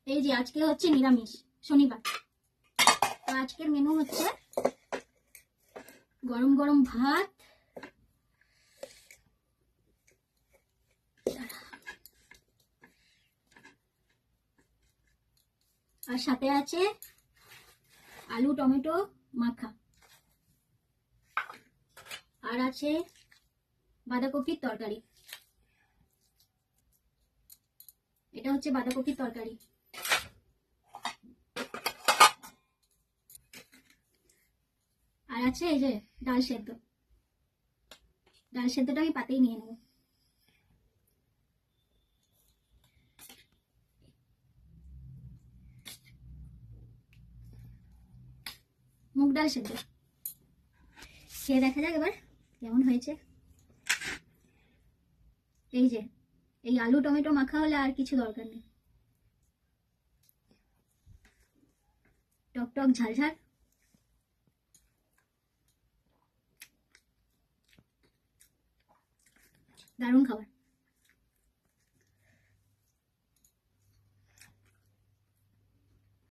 এই যে আজকে হচ্ছে নিরামিষ শনিবার, তো আজকের মেনু হচ্ছে গরম গরম ভাত, আর সাথে আছে আলু টমেটো মাখা, আর আছে বাঁধাকপির তরকারি। এটা হচ্ছে বাঁধাকপির তরকারি। আর আছে এই যে ডাল সেদ্ধ। ডাল সেদ্ধটা আমি পাতেই নিয়ে নেব। মুগ ডাল সেদ্ধ খেয়ে দেখা যাক এবার কেমন হয়েছে। এই যে এই আলু টমেটো মাখা হলে আর কিছু দরকার নেই। টক টক ঝাল ঝাল, দারুণ খাবার।